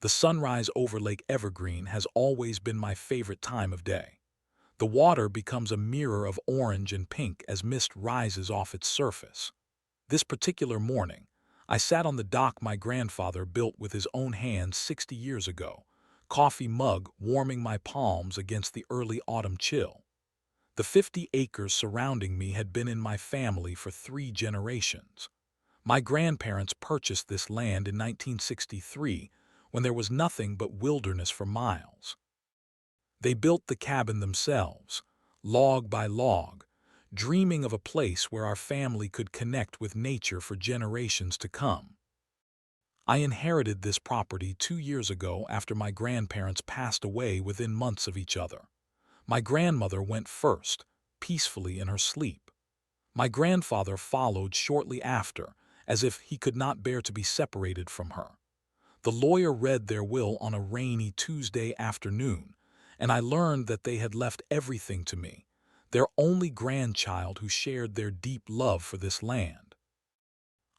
The sunrise over Lake Evergreen has always been my favorite time of day. The water becomes a mirror of orange and pink as mist rises off its surface. This particular morning, I sat on the dock my grandfather built with his own hands 60 years ago, coffee mug warming my palms against the early autumn chill. The 50 acres surrounding me had been in my family for 3 generations. My grandparents purchased this land in 1963 when there was nothing but wilderness for miles. They built the cabin themselves, log by log, dreaming of a place where our family could connect with nature for generations to come. I inherited this property 2 years ago after my grandparents passed away within months of each other. My grandmother went first, peacefully in her sleep. My grandfather followed shortly after, as if he could not bear to be separated from her. The lawyer read their will on a rainy Tuesday afternoon, and I learned that they had left everything to me, their only grandchild who shared their deep love for this land.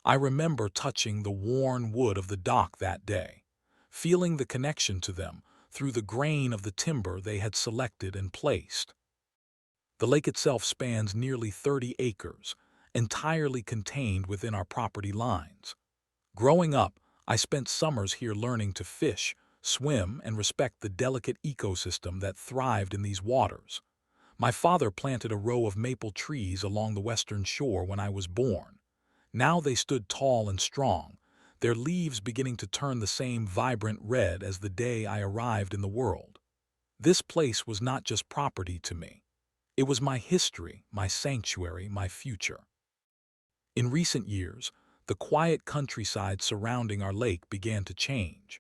I remember touching the worn wood of the dock that day, feeling the connection to them through the grain of the timber they had selected and placed. The lake itself spans nearly 30 acres, entirely contained within our property lines. Growing up, I spent summers here learning to fish, swim, and respect the delicate ecosystem that thrived in these waters. My father planted a row of maple trees along the western shore when I was born. Now they stood tall and strong, their leaves beginning to turn the same vibrant red as the day I arrived in the world. This place was not just property to me. It was my history, my sanctuary, my future. In recent years, the quiet countryside surrounding our lake began to change.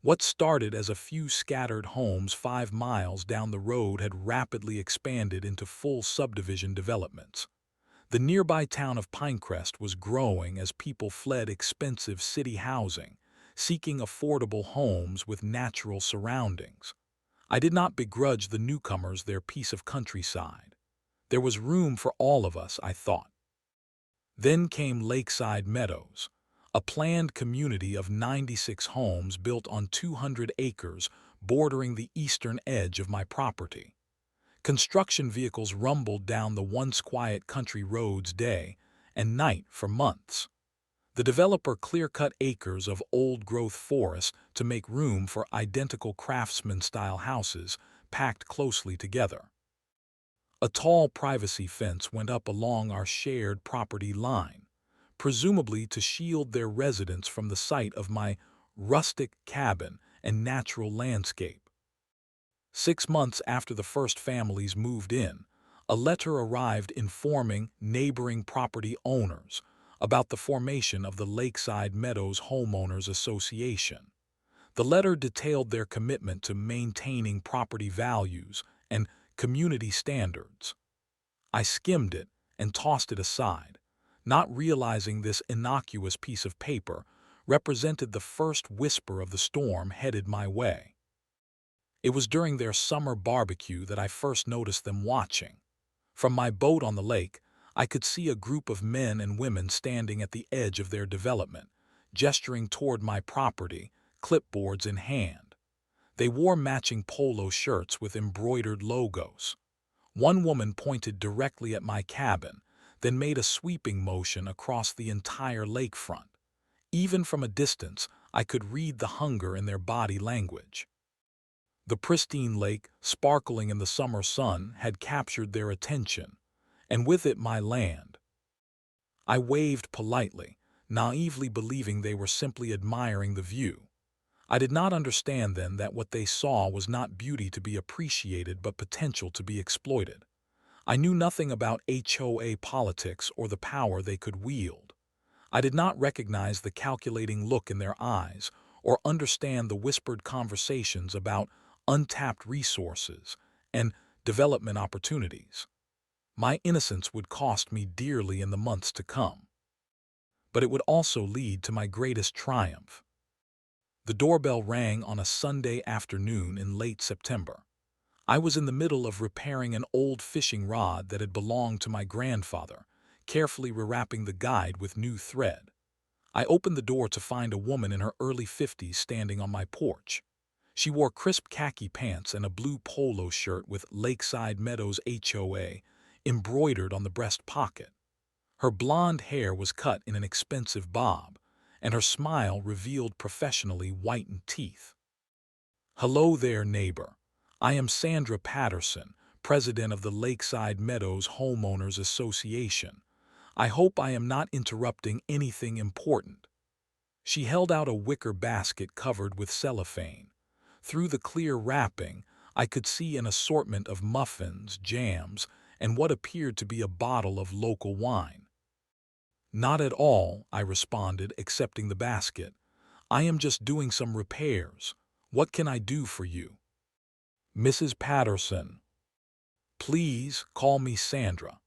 What started as a few scattered homes 5 miles down the road had rapidly expanded into full subdivision developments. The nearby town of Pinecrest was growing as people fled expensive city housing, seeking affordable homes with natural surroundings. I did not begrudge the newcomers their piece of countryside. There was room for all of us, I thought. Then came Lakeside Meadows, a planned community of 96 homes built on 200 acres bordering the eastern edge of my property. Construction vehicles rumbled down the once quiet country roads day and night for months. The developer clear-cut acres of old-growth forest to make room for identical craftsman-style houses packed closely together. A tall privacy fence went up along our shared property line, presumably to shield their residents from the sight of my rustic cabin and natural landscape. 6 months after the first families moved in, a letter arrived informing neighboring property owners about the formation of the Lakeside Meadows Homeowners Association. The letter detailed their commitment to maintaining property values and community standards. I skimmed it and tossed it aside, not realizing this innocuous piece of paper represented the first whisper of the storm headed my way. It was during their summer barbecue that I first noticed them watching. From my boat on the lake, I could see a group of men and women standing at the edge of their development, gesturing toward my property, clipboards in hand. They wore matching polo shirts with embroidered logos. One woman pointed directly at my cabin, then made a sweeping motion across the entire lakefront. Even from a distance, I could read the hunger in their body language. The pristine lake, sparkling in the summer sun, had captured their attention, and with it my land. I waved politely, naively believing they were simply admiring the view. I did not understand then that what they saw was not beauty to be appreciated but potential to be exploited. I knew nothing about HOA politics or the power they could wield. I did not recognize the calculating look in their eyes or understand the whispered conversations about untapped resources and development opportunities. My innocence would cost me dearly in the months to come. But it would also lead to my greatest triumph. The doorbell rang on a Sunday afternoon in late September. I was in the middle of repairing an old fishing rod that had belonged to my grandfather, carefully rewrapping the guide with new thread. I opened the door to find a woman in her early 50s standing on my porch. She wore crisp khaki pants and a blue polo shirt with Lakeside Meadows HOA embroidered on the breast pocket. Her blonde hair was cut in an expensive bob, and her smile revealed professionally whitened teeth. "Hello there, neighbor. I am Sandra Patterson, president of the Lakeside Meadows Homeowners Association. I hope I am not interrupting anything important." She held out a wicker basket covered with cellophane. Through the clear wrapping, I could see an assortment of muffins, jams, and what appeared to be a bottle of local wine. "Not at all," I responded, accepting the basket. "I am just doing some repairs. What can I do for you?" "Mrs. Patterson." "Please call me Sandra."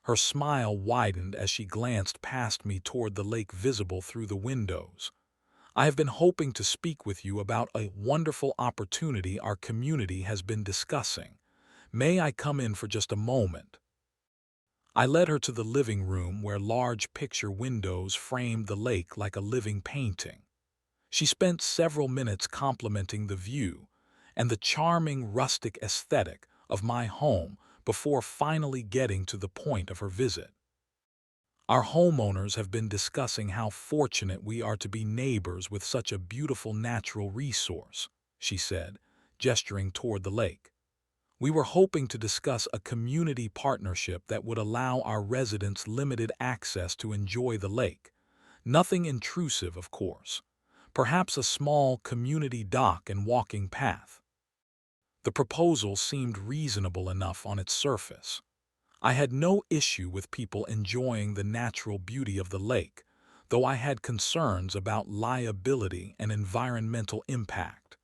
Her smile widened as she glanced past me toward the lake visible through the windows. "I have been hoping to speak with you about a wonderful opportunity our community has been discussing. May I come in for just a moment?" I led her to the living room where large picture windows framed the lake like a living painting. She spent several minutes complimenting the view and the charming rustic aesthetic of my home before finally getting to the point of her visit. "Our homeowners have been discussing how fortunate we are to be neighbors with such a beautiful natural resource," she said, gesturing toward the lake. "We were hoping to discuss a community partnership that would allow our residents limited access to enjoy the lake. Nothing intrusive, of course. Perhaps a small community dock and walking path." The proposal seemed reasonable enough on its surface. I had no issue with people enjoying the natural beauty of the lake, though I had concerns about liability and environmental impact.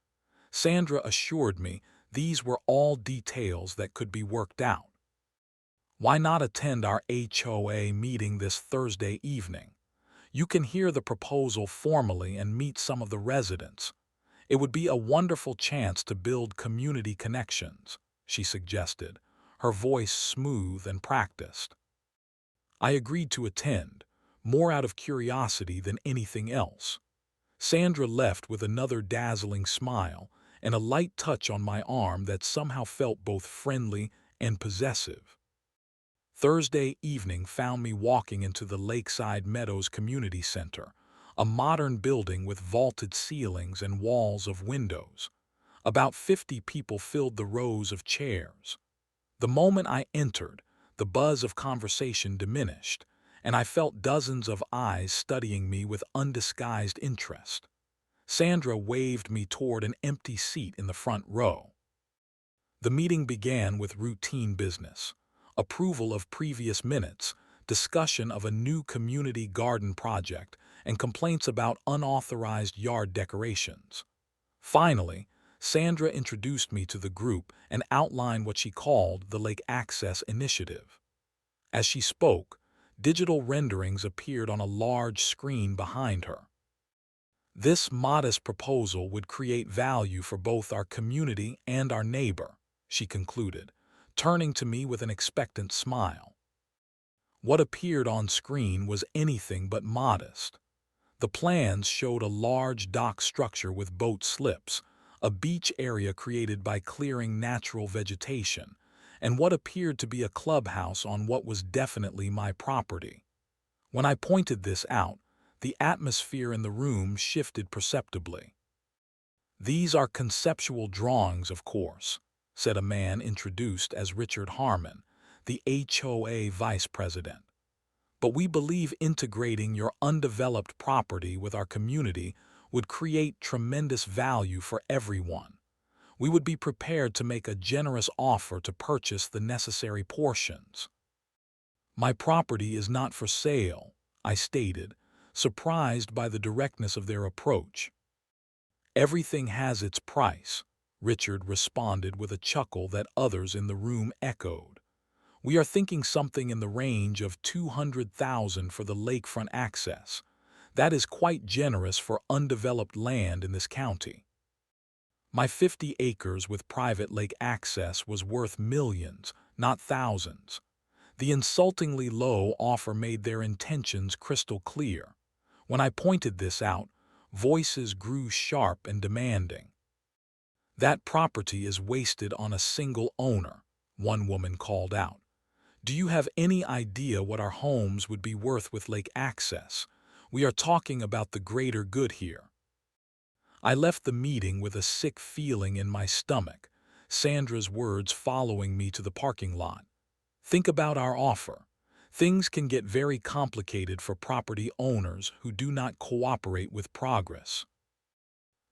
Sandra assured me these were all details that could be worked out. "Why not attend our HOA meeting this Thursday evening? You can hear the proposal formally and meet some of the residents. It would be a wonderful chance to build community connections," she suggested, her voice smooth and practiced. I agreed to attend, more out of curiosity than anything else. Sandra left with another dazzling smile and a light touch on my arm that somehow felt both friendly and possessive. Thursday evening found me walking into the Lakeside Meadows Community Center, a modern building with vaulted ceilings and walls of windows. About 50 people filled the rows of chairs. The moment I entered, the buzz of conversation diminished, and I felt dozens of eyes studying me with undisguised interest. Sandra waved me toward an empty seat in the front row. The meeting began with routine business: approval of previous minutes, discussion of a new community garden project, and complaints about unauthorized yard decorations. Finally, Sandra introduced me to the group and outlined what she called the Lake Access Initiative. As she spoke, digital renderings appeared on a large screen behind her. "This modest proposal would create value for both our community and our neighbor," she concluded, turning to me with an expectant smile. What appeared on screen was anything but modest. The plans showed a large dock structure with boat slips, a beach area created by clearing natural vegetation, and what appeared to be a clubhouse on what was definitely my property. When I pointed this out, the atmosphere in the room shifted perceptibly. "These are conceptual drawings, of course," said a man introduced as Richard Harmon, the HOA vice president. "But we believe integrating your undeveloped property with our community would create tremendous value for everyone. We would be prepared to make a generous offer to purchase the necessary portions." "My property is not for sale," I stated, surprised by the directness of their approach. "Everything has its price," Richard responded with a chuckle that others in the room echoed. "We are thinking something in the range of $200,000 for the lakefront access. That is quite generous for undeveloped land in this county." My 50 acres with private lake access was worth millions, not thousands. The insultingly low offer made their intentions crystal clear. When I pointed this out, voices grew sharp and demanding. "That property is wasted on a single owner," one woman called out. "Do you have any idea what our homes would be worth with lake access? We are talking about the greater good here." I left the meeting with a sick feeling in my stomach, Sandra's words following me to the parking lot. "Think about our offer. Things can get very complicated for property owners who do not cooperate with progress."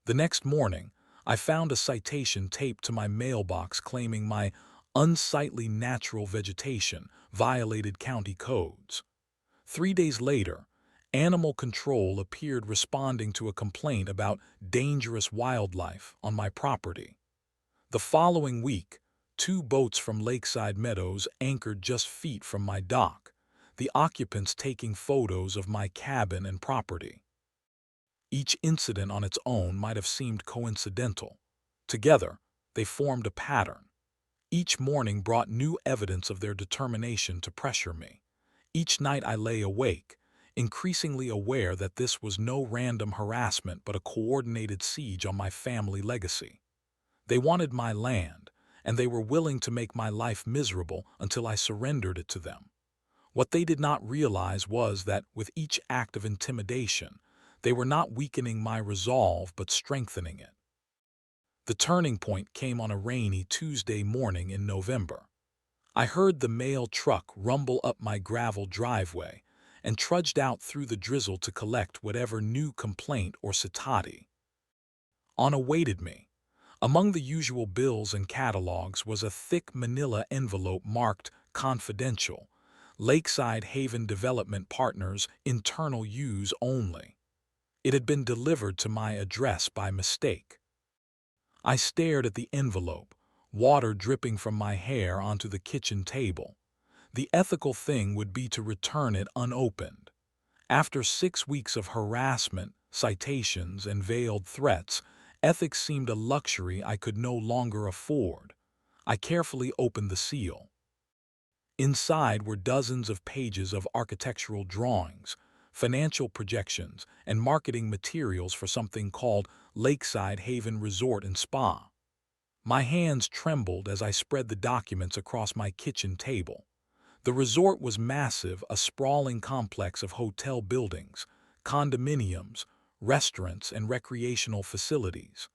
The next morning, I found a citation taped to my mailbox claiming my unsightly natural vegetation violated county codes. 3 days later, Animal Control appeared responding to a complaint about dangerous wildlife on my property. The following week, 2 boats from Lakeside Meadows anchored just feet from my dock, the occupants taking photos of my cabin and property. Each incident on its own might have seemed coincidental. Together, they formed a pattern. Each morning brought new evidence of their determination to pressure me. Each night I lay awake, increasingly aware that this was no random harassment but a coordinated siege on my family legacy. They wanted my land, and they were willing to make my life miserable until I surrendered it to them. What they did not realize was that with each act of intimidation, they were not weakening my resolve but strengthening it. The turning point came on a rainy Tuesday morning in November. I heard the mail truck rumble up my gravel driveway and trudged out through the drizzle to collect whatever new complaint or citati on awaited me. Among the usual bills and catalogs was a thick manila envelope marked "Confidential, Lakeside Haven Development Partners, Internal Use Only." It had been delivered to my address by mistake. I stared at the envelope, water dripping from my hair onto the kitchen table. The ethical thing would be to return it unopened. After 6 weeks of harassment, citations, and veiled threats, ethics seemed a luxury I could no longer afford. I carefully opened the seal. Inside were dozens of pages of architectural drawings, financial projections, and marketing materials for something called Lakeside Haven Resort and Spa. My hands trembled as I spread the documents across my kitchen table. The resort was massive, a sprawling complex of hotel buildings, condominiums, restaurants, and recreational facilities.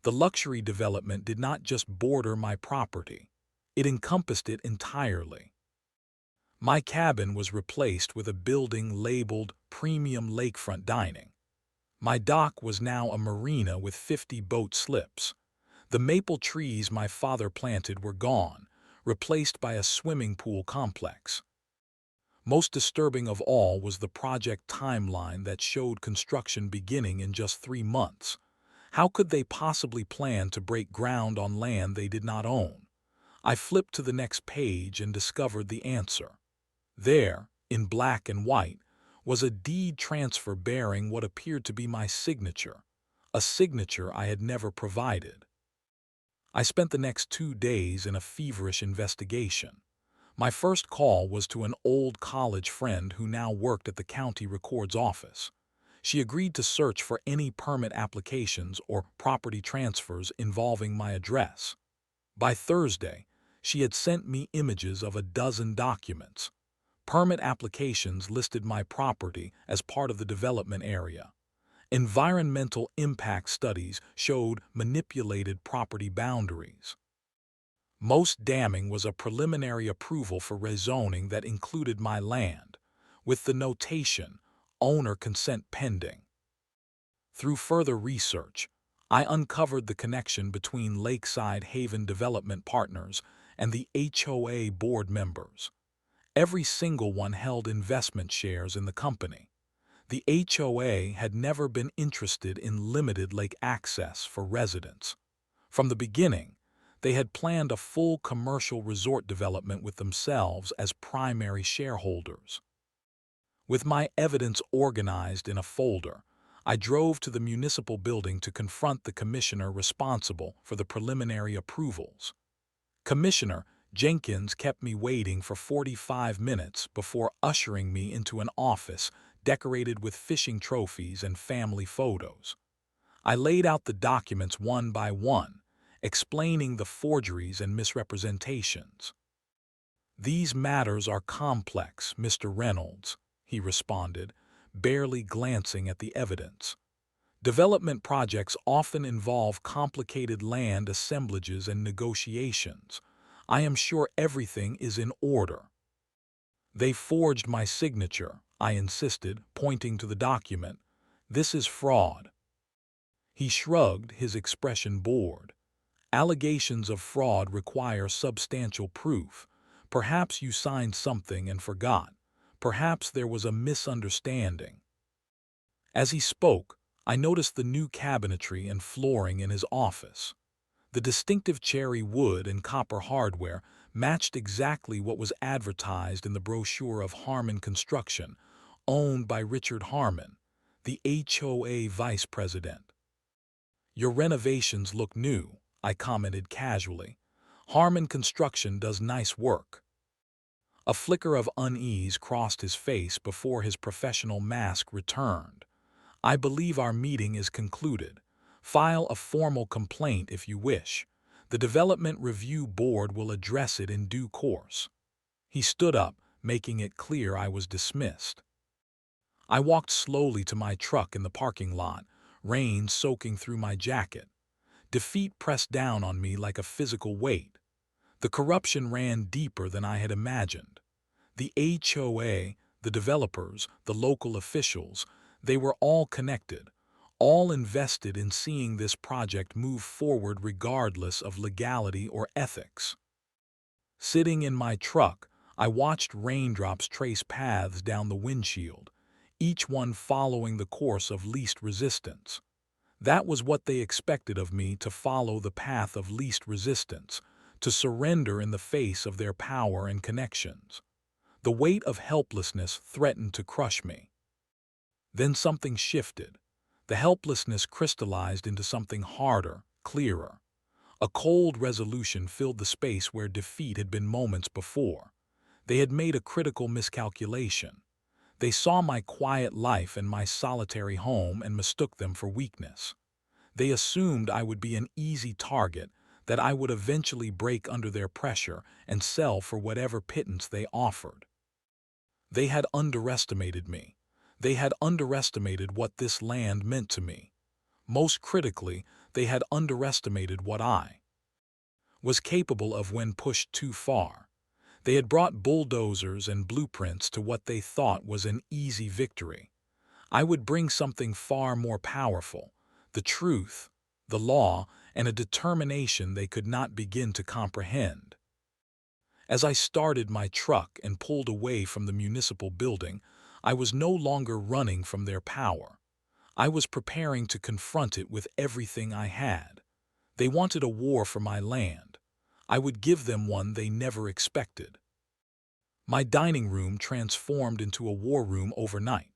The luxury development did not just border my property. It encompassed it entirely. My cabin was replaced with a building labeled Premium Lakefront Dining. My dock was now a marina with 50 boat slips. The maple trees my father planted were gone, replaced by a swimming pool complex. Most disturbing of all was the project timeline that showed construction beginning in just 3 months. How could they possibly plan to break ground on land they did not own? I flipped to the next page and discovered the answer. There, in black and white, was a deed transfer bearing what appeared to be my signature, a signature I had never provided. I spent the next 2 days in a feverish investigation. My first call was to an old college friend who now worked at the county records office. She agreed to search for any permit applications or property transfers involving my address. By Thursday, she had sent me images of a dozen documents. Permit applications listed my property as part of the development area. Environmental impact studies showed manipulated property boundaries. Most damning was a preliminary approval for rezoning that included my land, with the notation, "Owner consent pending." Through further research, I uncovered the connection between Lakeside Haven Development Partners and the HOA board members. Every single one held investment shares in the company. The HOA had never been interested in limited lake access for residents. From the beginning, they had planned a full commercial resort development with themselves as primary shareholders. With my evidence organized in a folder, I drove to the municipal building to confront the commissioner responsible for the preliminary approvals. Commissioner Jenkins kept me waiting for 45 minutes before ushering me into an office decorated with fishing trophies and family photos. I laid out the documents one by one, explaining the forgeries and misrepresentations. "These matters are complex, Mr. Reynolds," he responded, barely glancing at the evidence. "Development projects often involve complicated land assemblages and negotiations. I am sure everything is in order." "They forged my signature," I insisted, pointing to the document. "This is fraud." He shrugged, his expression bored. "Allegations of fraud require substantial proof. Perhaps you signed something and forgot. Perhaps there was a misunderstanding." As he spoke, I noticed the new cabinetry and flooring in his office. The distinctive cherry wood and copper hardware matched exactly what was advertised in the brochure of Harmon Construction, owned by Richard Harmon, the HOA vice president. "Your renovations look new," I commented casually. "Harmon Construction does nice work." A flicker of unease crossed his face before his professional mask returned. "I believe our meeting is concluded. File a formal complaint if you wish. The Development Review Board will address it in due course." He stood up, making it clear I was dismissed. I walked slowly to my truck in the parking lot, rain soaking through my jacket. Defeat pressed down on me like a physical weight. The corruption ran deeper than I had imagined. The HOA, the developers, the local officials, they were all connected, all invested in seeing this project move forward regardless of legality or ethics. Sitting in my truck, I watched raindrops trace paths down the windshield, each one following the course of least resistance. That was what they expected of me, to follow the path of least resistance, to surrender in the face of their power and connections. The weight of helplessness threatened to crush me. Then something shifted. The helplessness crystallized into something harder, clearer. A cold resolution filled the space where defeat had been moments before. They had made a critical miscalculation. They saw my quiet life and my solitary home and mistook them for weakness. They assumed I would be an easy target, that I would eventually break under their pressure and sell for whatever pittance they offered. They had underestimated me. They had underestimated what this land meant to me. Most critically, they had underestimated what I was capable of when pushed too far. They had brought bulldozers and blueprints to what they thought was an easy victory. I would bring something far more powerful: the truth, the law, and a determination they could not begin to comprehend. As I started my truck and pulled away from the municipal building, I was no longer running from their power. I was preparing to confront it with everything I had. They wanted a war for my land. I would give them one they never expected. My dining room transformed into a war room overnight.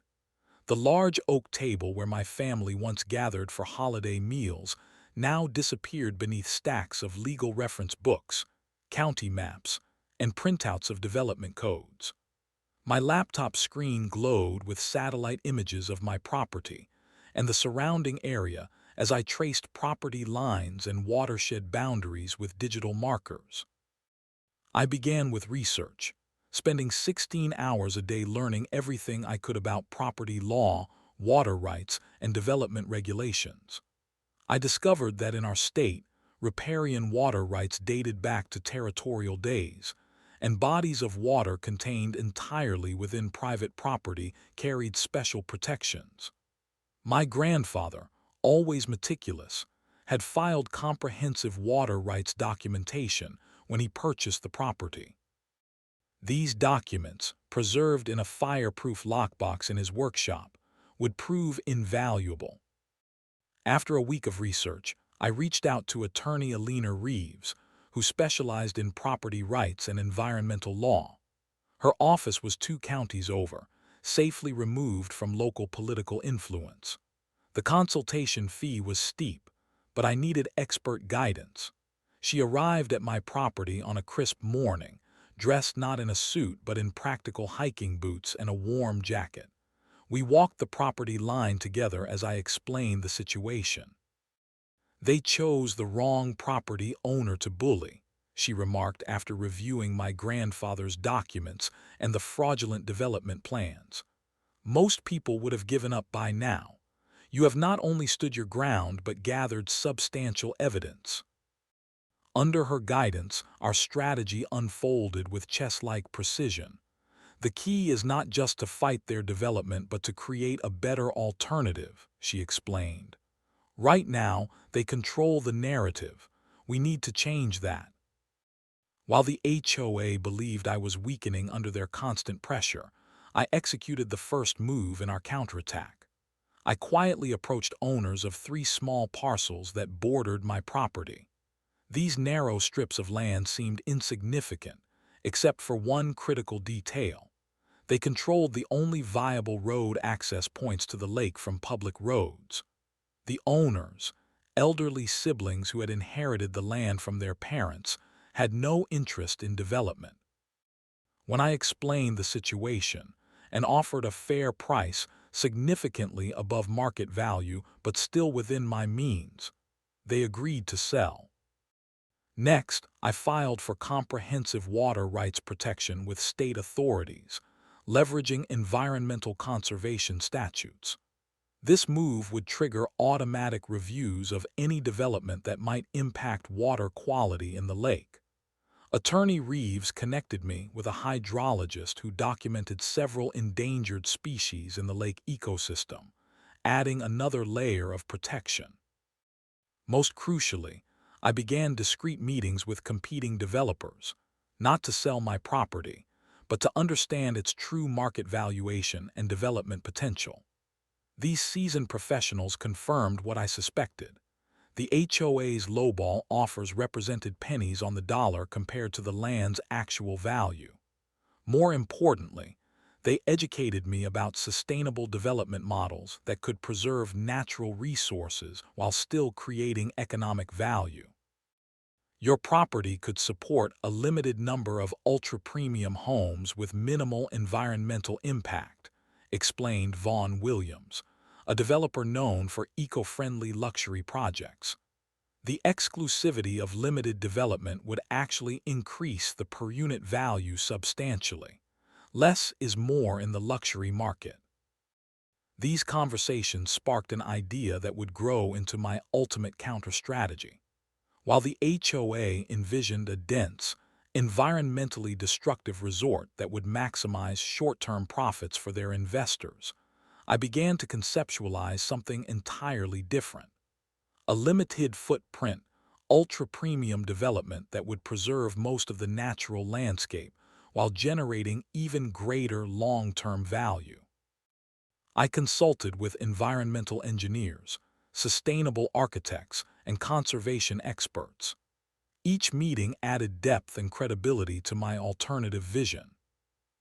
The large oak table where my family once gathered for holiday meals now disappeared beneath stacks of legal reference books, county maps, and printouts of development codes. My laptop screen glowed with satellite images of my property and the surrounding area as I traced property lines and watershed boundaries with digital markers. I began with research, spending 16 hours a day learning everything I could about property law, water rights, and development regulations. I discovered that in our state, riparian water rights dated back to territorial days, and bodies of water contained entirely within private property carried special protections. My grandfather, always meticulous, had filed comprehensive water rights documentation when he purchased the property. These documents, preserved in a fireproof lockbox in his workshop, would prove invaluable. After a week of research, I reached out to attorney Alina Reeves, who specialized in property rights and environmental law. Her office was 2 counties over, safely removed from local political influence. The consultation fee was steep, but I needed expert guidance. She arrived at my property on a crisp morning, dressed not in a suit but in practical hiking boots and a warm jacket. We walked the property line together as I explained the situation. "They chose the wrong property owner to bully," she remarked after reviewing my grandfather's documents and the fraudulent development plans. "Most people would have given up by now. You have not only stood your ground but gathered substantial evidence." Under her guidance, our strategy unfolded with chess-like precision. "The key is not just to fight their development but to create a better alternative," she explained. "Right now, they control the narrative. We need to change that." While the HOA believed I was weakening under their constant pressure, I executed the first move in our counterattack. I quietly approached owners of 3 small parcels that bordered my property. These narrow strips of land seemed insignificant, except for one critical detail. They controlled the only viable road access points to the lake from public roads. The owners, elderly siblings who had inherited the land from their parents, had no interest in development. When I explained the situation and offered a fair price, significantly above market value but still within my means, they agreed to sell. Next, I filed for comprehensive water rights protection with state authorities, leveraging environmental conservation statutes. This move would trigger automatic reviews of any development that might impact water quality in the lake. Attorney Reeves connected me with a hydrologist who documented several endangered species in the lake ecosystem, adding another layer of protection. Most crucially, I began discreet meetings with competing developers, not to sell my property, but to understand its true market valuation and development potential. These seasoned professionals confirmed what I suspected. The HOA's lowball offers represented pennies on the dollar compared to the land's actual value. More importantly, they educated me about sustainable development models that could preserve natural resources while still creating economic value. "Your property could support a limited number of ultra-premium homes with minimal environmental impact," explained Vaughn Williams, a developer known for eco-friendly luxury projects. "The exclusivity of limited development would actually increase the per-unit value substantially. Less is more in the luxury market." These conversations sparked an idea that would grow into my ultimate counter-strategy. While the HOA envisioned a dense, environmentally destructive resort that would maximize short-term profits for their investors, I began to conceptualize something entirely different. A limited footprint, ultra-premium development that would preserve most of the natural landscape while generating even greater long-term value. I consulted with environmental engineers, sustainable architects, and conservation experts. Each meeting added depth and credibility to my alternative vision.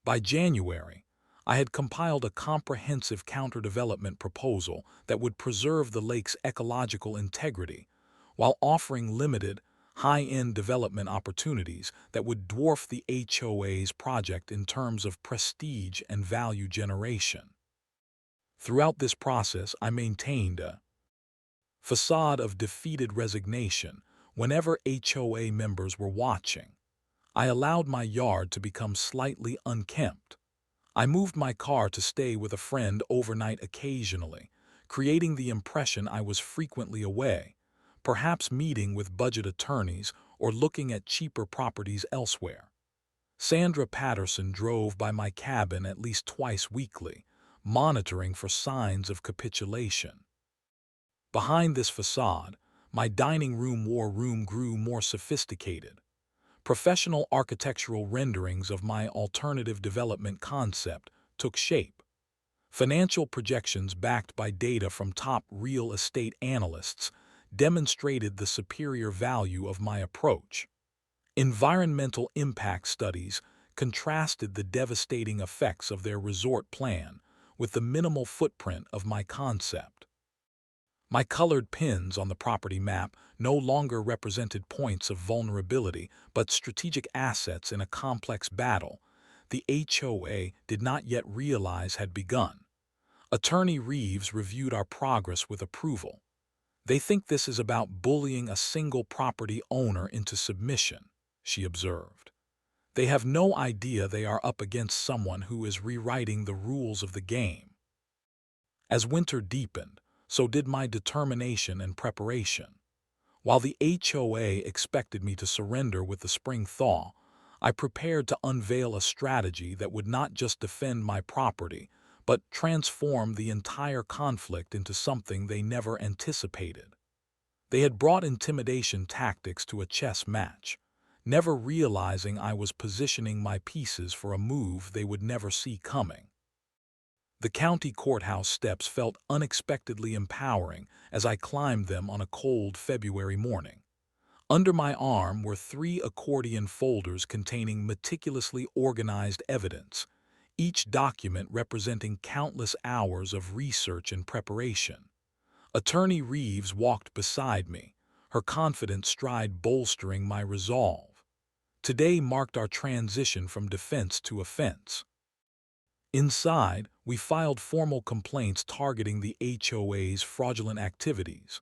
By January, I had compiled a comprehensive counter-development proposal that would preserve the lake's ecological integrity while offering limited, high-end development opportunities that would dwarf the HOA's project in terms of prestige and value generation. Throughout this process, I maintained a facade of defeated resignation whenever HOA members were watching. I allowed my yard to become slightly unkempt. I moved my car to stay with a friend overnight occasionally, creating the impression I was frequently away, perhaps meeting with budget attorneys or looking at cheaper properties elsewhere. Sandra Patterson drove by my cabin at least twice weekly, monitoring for signs of capitulation. Behind this facade, my dining room war room grew more sophisticated. Professional architectural renderings of my alternative development concept took shape. Financial projections backed by data from top real estate analysts demonstrated the superior value of my approach. Environmental impact studies contrasted the devastating effects of their resort plan with the minimal footprint of my concept. My colored pins on the property map no longer represented points of vulnerability but strategic assets in a complex battle the HOA did not yet realize had begun. Attorney Reeves reviewed our progress with approval. They think this is about bullying a single property owner into submission, she observed. They have no idea they are up against someone who is rewriting the rules of the game. As winter deepened, so did my determination and preparation. While the HOA expected me to surrender with the spring thaw, I prepared to unveil a strategy that would not just defend my property, but transform the entire conflict into something they never anticipated. They had brought intimidation tactics to a chess match, never realizing I was positioning my pieces for a move they would never see coming. The county courthouse steps felt unexpectedly empowering as I climbed them on a cold February morning. Under my arm were 3 accordion folders containing meticulously organized evidence, each document representing countless hours of research and preparation. Attorney Reeves walked beside me, her confident stride bolstering my resolve. Today marked our transition from defense to offense. Inside, we filed formal complaints targeting the HOA's fraudulent activities,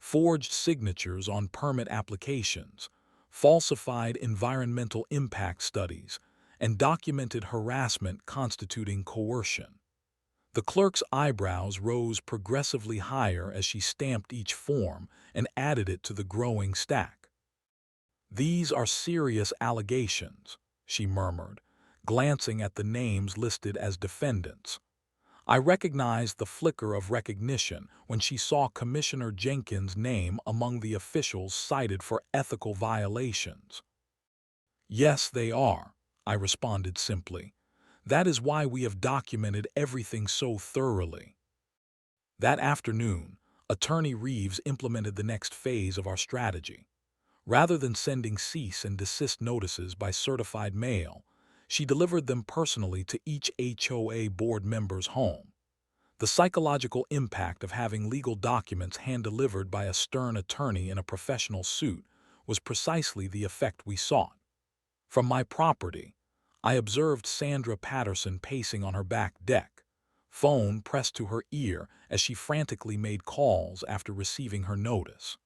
forged signatures on permit applications, falsified environmental impact studies, and documented harassment constituting coercion. The clerk's eyebrows rose progressively higher as she stamped each form and added it to the growing stack. "These are serious allegations," she murmured, glancing at the names listed as defendants. I recognized the flicker of recognition when she saw Commissioner Jenkins' name among the officials cited for ethical violations. "Yes, they are," I responded simply. "That is why we have documented everything so thoroughly." That afternoon, Attorney Reeves implemented the next phase of our strategy. Rather than sending cease and desist notices by certified mail, she delivered them personally to each HOA board member's home. The psychological impact of having legal documents hand-delivered by a stern attorney in a professional suit was precisely the effect we sought. From my property, I observed Sandra Patterson pacing on her back deck, phone pressed to her ear as she frantically made calls after receiving her notice.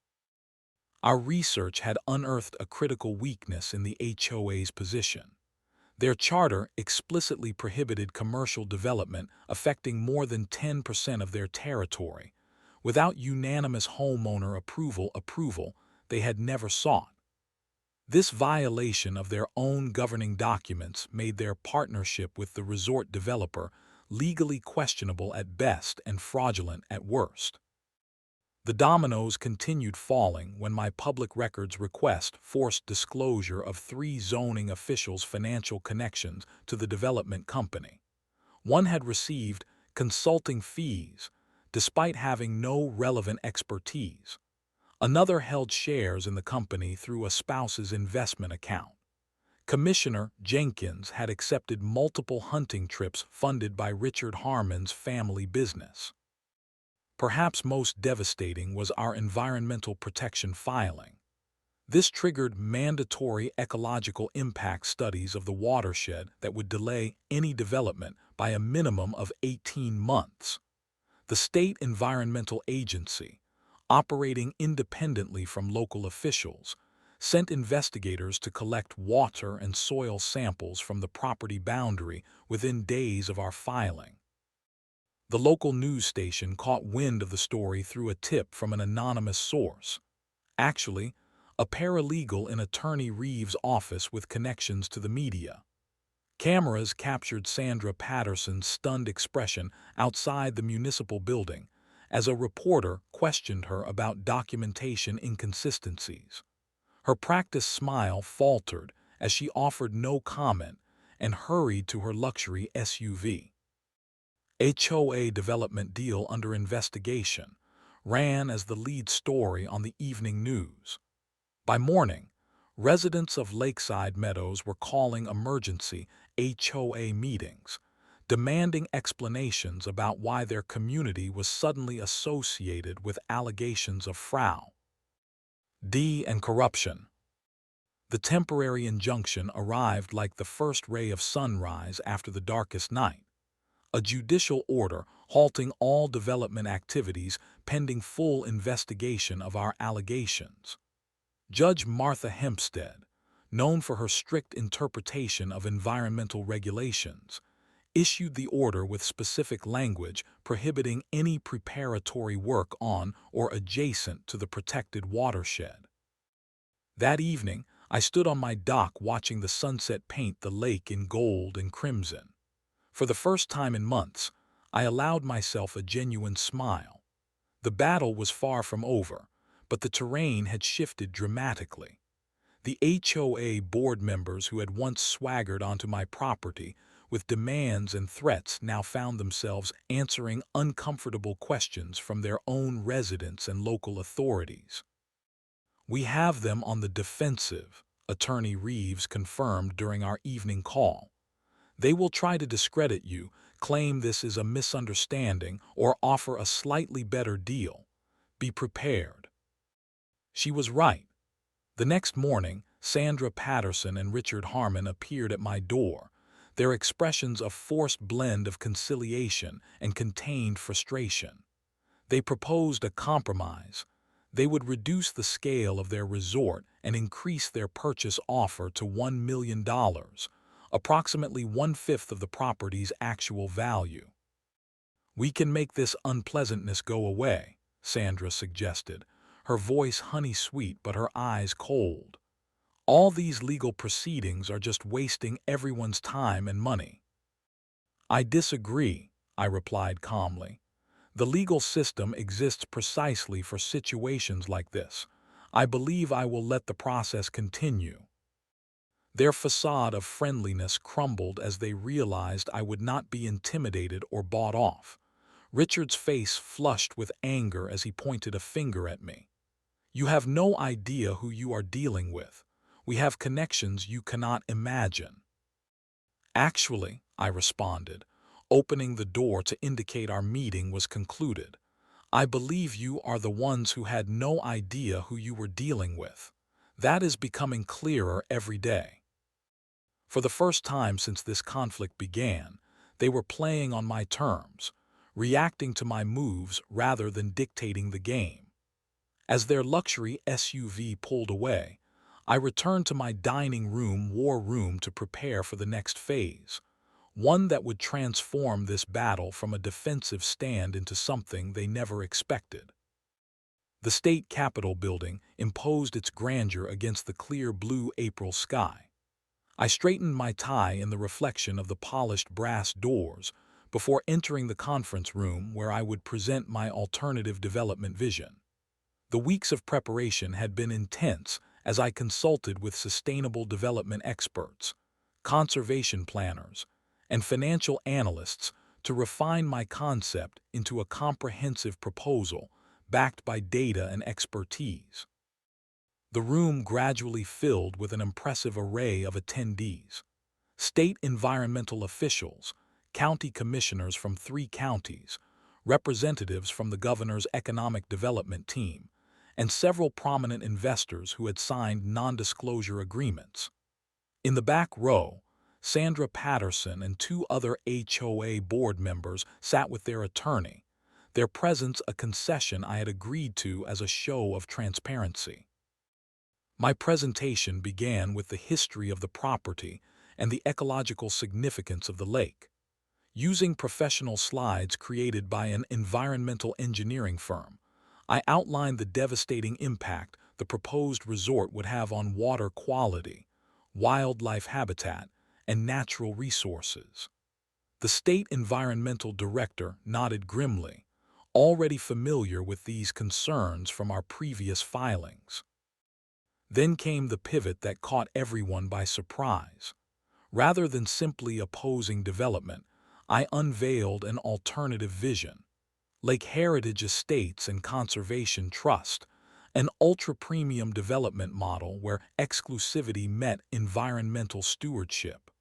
Our research had unearthed a critical weakness in the HOA's position. Their charter explicitly prohibited commercial development affecting more than 10% of their territory, without unanimous homeowner approval they had never sought. This violation of their own governing documents made their partnership with the resort developer legally questionable at best and fraudulent at worst. The dominoes continued falling when my public records request forced disclosure of 3 zoning officials' financial connections to the development company. One had received consulting fees despite having no relevant expertise. Another held shares in the company through a spouse's investment account. Commissioner Jenkins had accepted multiple hunting trips funded by Richard Harmon's family business. Perhaps most devastating was our environmental protection filing. This triggered mandatory ecological impact studies of the watershed that would delay any development by a minimum of 18 months. The state environmental agency, operating independently from local officials, sent investigators to collect water and soil samples from the property boundary within days of our filing. The local news station caught wind of the story through a tip from an anonymous source. Actually, a paralegal in Attorney Reeves' office with connections to the media. Cameras captured Sandra Patterson's stunned expression outside the municipal building as a reporter questioned her about documentation inconsistencies. Her practiced smile faltered as she offered no comment and hurried to her luxury SUV. HOA development deal under investigation ran as the lead story on the evening news. By morning, residents of Lakeside Meadows were calling emergency HOA meetings, demanding explanations about why their community was suddenly associated with allegations of fraud and corruption. The temporary injunction arrived like the first ray of sunrise after the darkest night. a judicial order halting all development activities pending full investigation of our allegations. Judge Martha Hempstead, known for her strict interpretation of environmental regulations, issued the order with specific language prohibiting any preparatory work on or adjacent to the protected watershed. That evening, I stood on my dock watching the sunset paint the lake in gold and crimson. For the first time in months, I allowed myself a genuine smile. The battle was far from over, but the terrain had shifted dramatically. The HOA board members who had once swaggered onto my property with demands and threats now found themselves answering uncomfortable questions from their own residents and local authorities. "We have them on the defensive," Attorney Reeves confirmed during our evening call. "They will try to discredit you, claim this is a misunderstanding, or offer a slightly better deal. Be prepared." She was right. The next morning, Sandra Patterson and Richard Harmon appeared at my door, their expressions a forced blend of conciliation and contained frustration. They proposed a compromise. They would reduce the scale of their resort and increase their purchase offer to $1 million, approximately one-fifth of the property's actual value. "We can make this unpleasantness go away," Sandra suggested, her voice honey-sweet but her eyes cold. "All these legal proceedings are just wasting everyone's time and money." "I disagree," I replied calmly. "The legal system exists precisely for situations like this. I believe I will let the process continue." Their facade of friendliness crumbled as they realized I would not be intimidated or bought off. Richard's face flushed with anger as he pointed a finger at me. "You have no idea who you are dealing with. We have connections you cannot imagine." "Actually," I responded, opening the door to indicate our meeting was concluded, "I believe you are the ones who had no idea who you were dealing with. That is becoming clearer every day." For the first time since this conflict began, they were playing on my terms, reacting to my moves rather than dictating the game. As their luxury SUV pulled away, I returned to my dining room war room to prepare for the next phase, one that would transform this battle from a defensive stand into something they never expected. The state capitol building imposed its grandeur against the clear blue April sky. I straightened my tie in the reflection of the polished brass doors before entering the conference room where I would present my alternative development vision. The weeks of preparation had been intense as I consulted with sustainable development experts, conservation planners, and financial analysts to refine my concept into a comprehensive proposal backed by data and expertise. The room gradually filled with an impressive array of attendees. State environmental officials, county commissioners from 3 counties, representatives from the governor's economic development team, and several prominent investors who had signed non-disclosure agreements. In the back row, Sandra Patterson and 2 other HOA board members sat with their attorney, their presence a concession I had agreed to as a show of transparency. My presentation began with the history of the property and the ecological significance of the lake. Using professional slides created by an environmental engineering firm, I outlined the devastating impact the proposed resort would have on water quality, wildlife habitat, and natural resources. The state environmental director nodded grimly, already familiar with these concerns from our previous filings. Then came the pivot that caught everyone by surprise. Rather than simply opposing development, I unveiled an alternative vision. Lake Heritage Estates and Conservation Trust, an ultra-premium development model where exclusivity met environmental stewardship.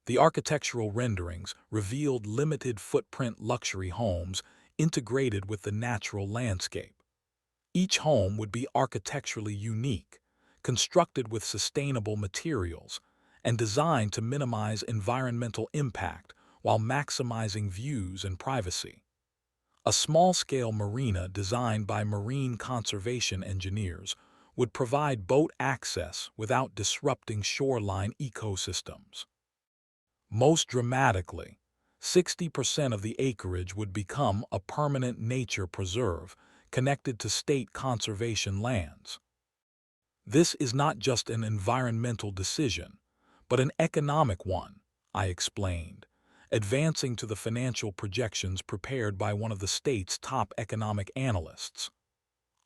The architectural renderings revealed limited-footprint luxury homes integrated with the natural landscape. Each home would be architecturally unique, constructed with sustainable materials, and designed to minimize environmental impact while maximizing views and privacy. A small-scale marina designed by marine conservation engineers would provide boat access without disrupting shoreline ecosystems. Most dramatically, 60% of the acreage would become a permanent nature preserve connected to state conservation lands. This is not just an environmental decision, but an economic one, I explained, advancing to the financial projections prepared by one of the state's top economic analysts.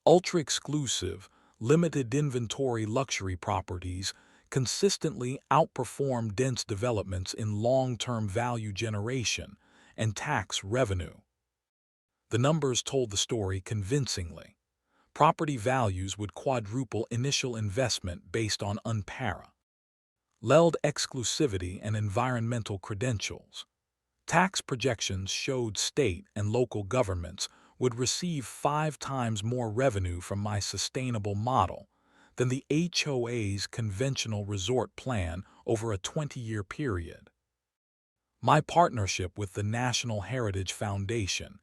Ultra-exclusive, limited inventory luxury properties consistently outperform dense developments in long-term value generation and tax revenue. The numbers told the story convincingly. Property values would quadruple initial investment based on unparalleled exclusivity and environmental credentials. Tax projections showed state and local governments would receive 5 times more revenue from my sustainable model than the HOA's conventional resort plan over a 20-year period. My partnership with the National Heritage Foundation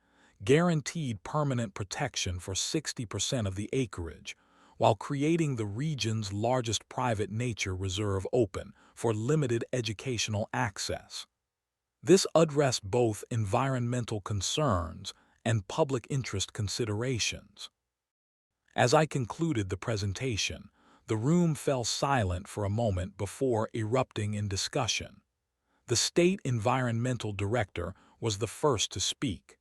guaranteed permanent protection for 60% of the acreage, while creating the region's largest private nature reserve open for limited educational access. This addressed both environmental concerns and public interest considerations. As I concluded the presentation, the room fell silent for a moment before erupting in discussion. The state environmental director was the first to speak.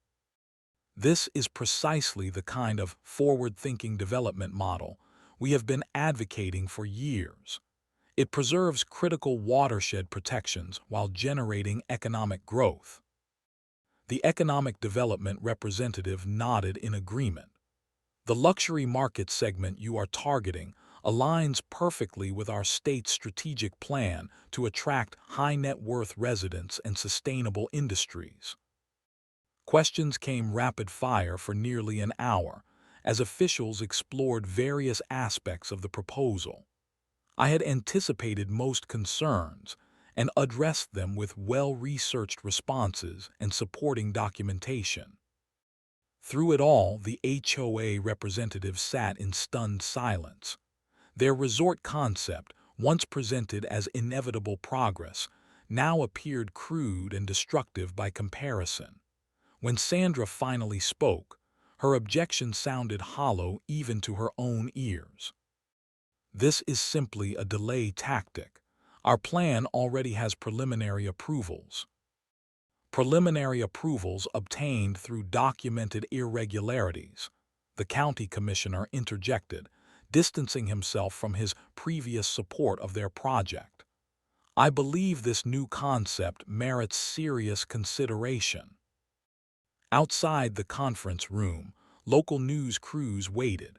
This is precisely the kind of forward-thinking development model we have been advocating for years. It preserves critical watershed protections while generating economic growth. The economic development representative nodded in agreement. The luxury market segment you are targeting aligns perfectly with our state's strategic plan to attract high-net-worth residents and sustainable industries. Questions came rapid fire for nearly an hour as officials explored various aspects of the proposal. I had anticipated most concerns and addressed them with well-researched responses and supporting documentation. Through it all, the HOA representatives sat in stunned silence. Their resort concept, once presented as inevitable progress, now appeared crude and destructive by comparison. When Sandra finally spoke, her objection sounded hollow even to her own ears. This is simply a delay tactic. Our plan already has preliminary approvals. Preliminary approvals obtained through documented irregularities, the county commissioner interjected, distancing himself from his previous support of their project. I believe this new concept merits serious consideration. Outside the conference room, local news crews waited.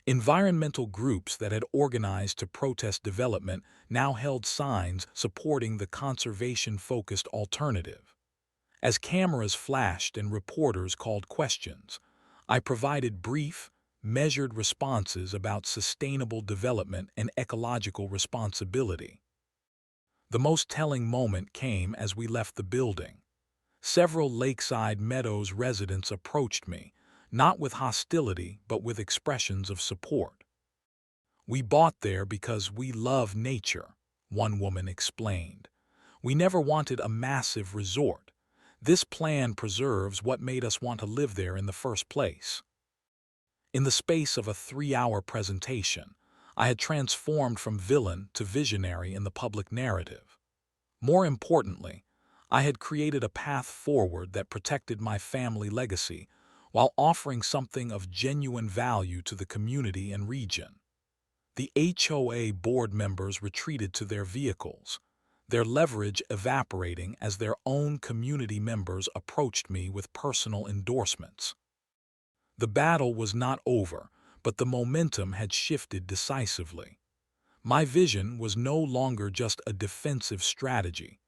Environmental groups that had organized to protest development now held signs supporting the conservation-focused alternative. As cameras flashed and reporters called questions, I provided brief, measured responses about sustainable development and ecological responsibility. The most telling moment came as we left the building. Several Lakeside Meadows residents approached me, not with hostility but with expressions of support. "We bought there because we love nature," one woman explained. "We never wanted a massive resort. This plan preserves what made us want to live there in the first place." In the space of a 3-hour presentation, I had transformed from villain to visionary in the public narrative. More importantly, I had created a path forward that protected my family legacy while offering something of genuine value to the community and region. The HOA board members retreated to their vehicles, their leverage evaporating as their own community members approached me with personal endorsements. The battle was not over, but the momentum had shifted decisively. My vision was no longer just a defensive strategy.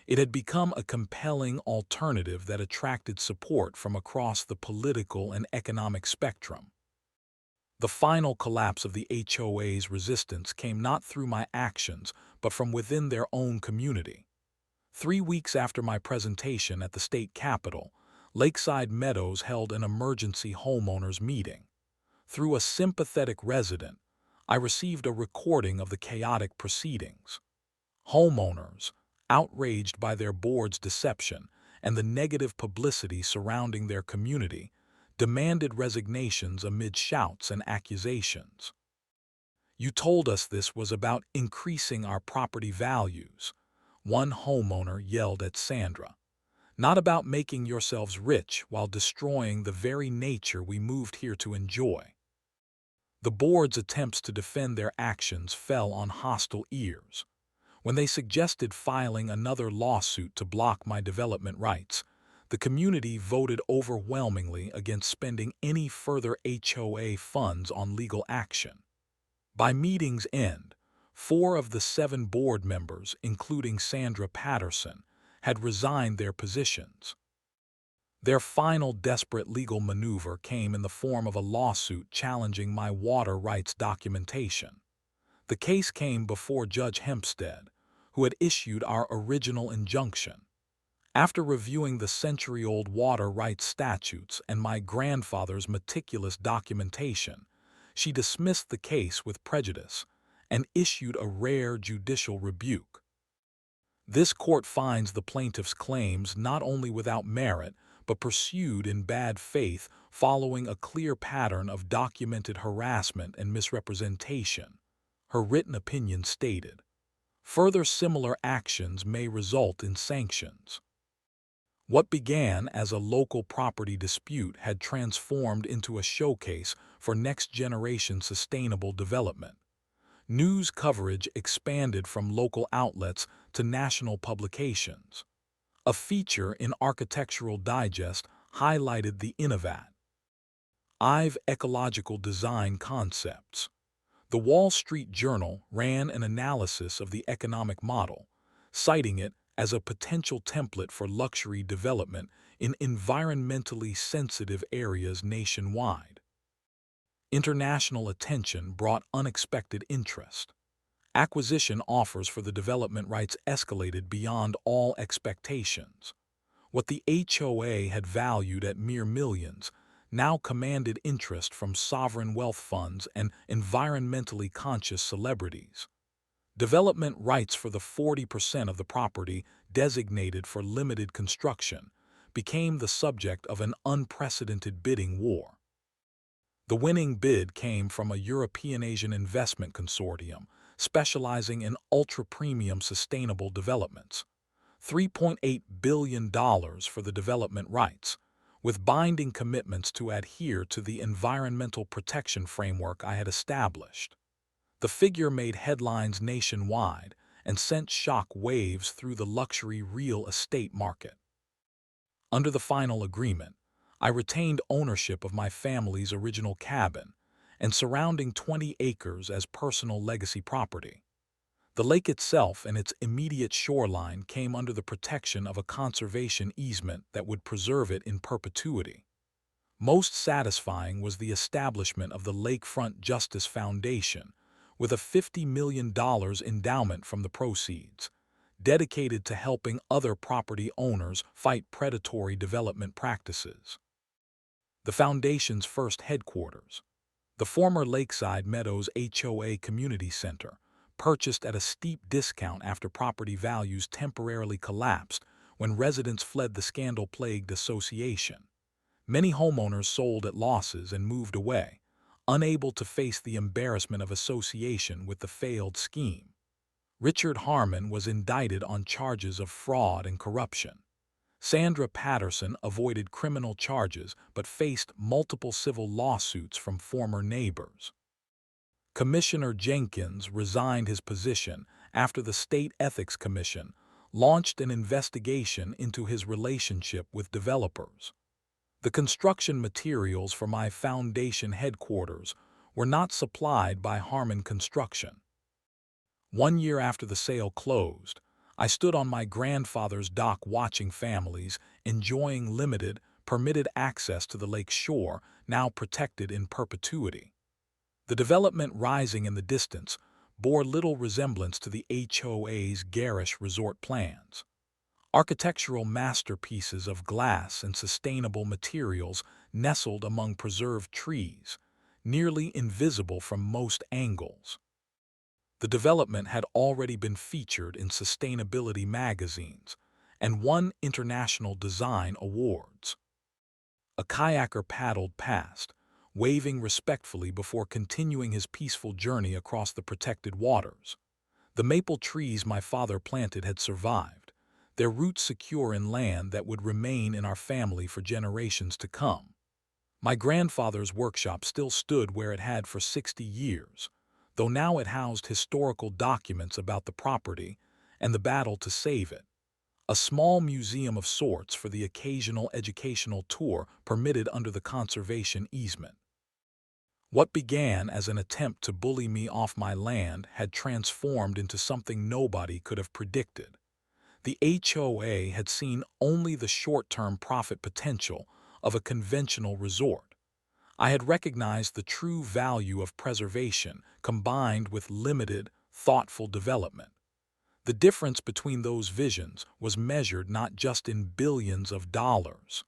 It had become a compelling alternative that attracted support from across the political and economic spectrum. The final collapse of the HOA's resistance came not through my actions, but from within their own community. 3 weeks after my presentation at the state capitol, Lakeside Meadows held an emergency homeowners meeting. Through a sympathetic resident, I received a recording of the chaotic proceedings. Homeowners, outraged by their board's deception and the negative publicity surrounding their community, demanded resignations amid shouts and accusations. "You told us this was about increasing our property values," one homeowner yelled at Sandra. "Not about making yourselves rich while destroying the very nature we moved here to enjoy." The board's attempts to defend their actions fell on hostile ears. When they suggested filing another lawsuit to block my development rights, the community voted overwhelmingly against spending any further HOA funds on legal action. By meeting's end, 4 of the 7 board members, including Sandra Patterson, had resigned their positions. Their final desperate legal maneuver came in the form of a lawsuit challenging my water rights documentation. The case came before Judge Hempstead, who had issued our original injunction. After reviewing the century-old water rights statutes and my grandfather's meticulous documentation, she dismissed the case with prejudice and issued a rare judicial rebuke. This court finds the plaintiff's claims not only without merit, but pursued in bad faith following a clear pattern of documented harassment and misrepresentation, her written opinion stated. Further similar actions may result in sanctions. What began as a local property dispute had transformed into a showcase for next-generation sustainable development. News coverage expanded from local outlets to national publications. A feature in Architectural Digest highlighted the innovative ecological design concepts. The Wall Street Journal ran an analysis of the economic model, citing it as a potential template for luxury development in environmentally sensitive areas nationwide. International attention brought unexpected interest. Acquisition offers for the development rights escalated beyond all expectations. What the HOA had valued at mere millions now commanded interest from sovereign wealth funds and environmentally conscious celebrities. Development rights for the 40% of the property designated for limited construction became the subject of an unprecedented bidding war. The winning bid came from a European-Asian investment consortium specializing in ultra-premium sustainable developments. $3.8 billion for the development rights, with binding commitments to adhere to the environmental protection framework I had established. The figure made headlines nationwide and sent shock waves through the luxury real estate market. Under the final agreement, I retained ownership of my family's original cabin and surrounding 20 acres as personal legacy property. The lake itself and its immediate shoreline came under the protection of a conservation easement that would preserve it in perpetuity. Most satisfying was the establishment of the Lakefront Justice Foundation, with a $50 million endowment from the proceeds, dedicated to helping other property owners fight predatory development practices. The foundation's first headquarters, the former Lakeside Meadows HOA Community Center, purchased at a steep discount after property values temporarily collapsed when residents fled the scandal-plagued association. Many homeowners sold at losses and moved away, unable to face the embarrassment of association with the failed scheme. Richard Harmon was indicted on charges of fraud and corruption. Sandra Patterson avoided criminal charges but faced multiple civil lawsuits from former neighbors. Commissioner Jenkins resigned his position after the State Ethics Commission launched an investigation into his relationship with developers. The construction materials for my foundation headquarters were not supplied by Harmon Construction. 1 year after the sale closed, I stood on my grandfather's dock watching families enjoying limited, permitted access to the lake's shore, now protected in perpetuity. The development rising in the distance bore little resemblance to the HOA's garish resort plans. Architectural masterpieces of glass and sustainable materials nestled among preserved trees, nearly invisible from most angles. The development had already been featured in sustainability magazines and won international design awards. A kayaker paddled past, waving respectfully before continuing his peaceful journey across the protected waters. The maple trees my father planted had survived, their roots secure in land that would remain in our family for generations to come. My grandfather's workshop still stood where it had for 60 years, though now it housed historical documents about the property and the battle to save it. A small museum of sorts for the occasional educational tour permitted under the conservation easement. What began as an attempt to bully me off my land had transformed into something nobody could have predicted. The HOA had seen only the short-term profit potential of a conventional resort. I had recognized the true value of preservation combined with limited, thoughtful development. The difference between those visions was measured not just in billions of dollars,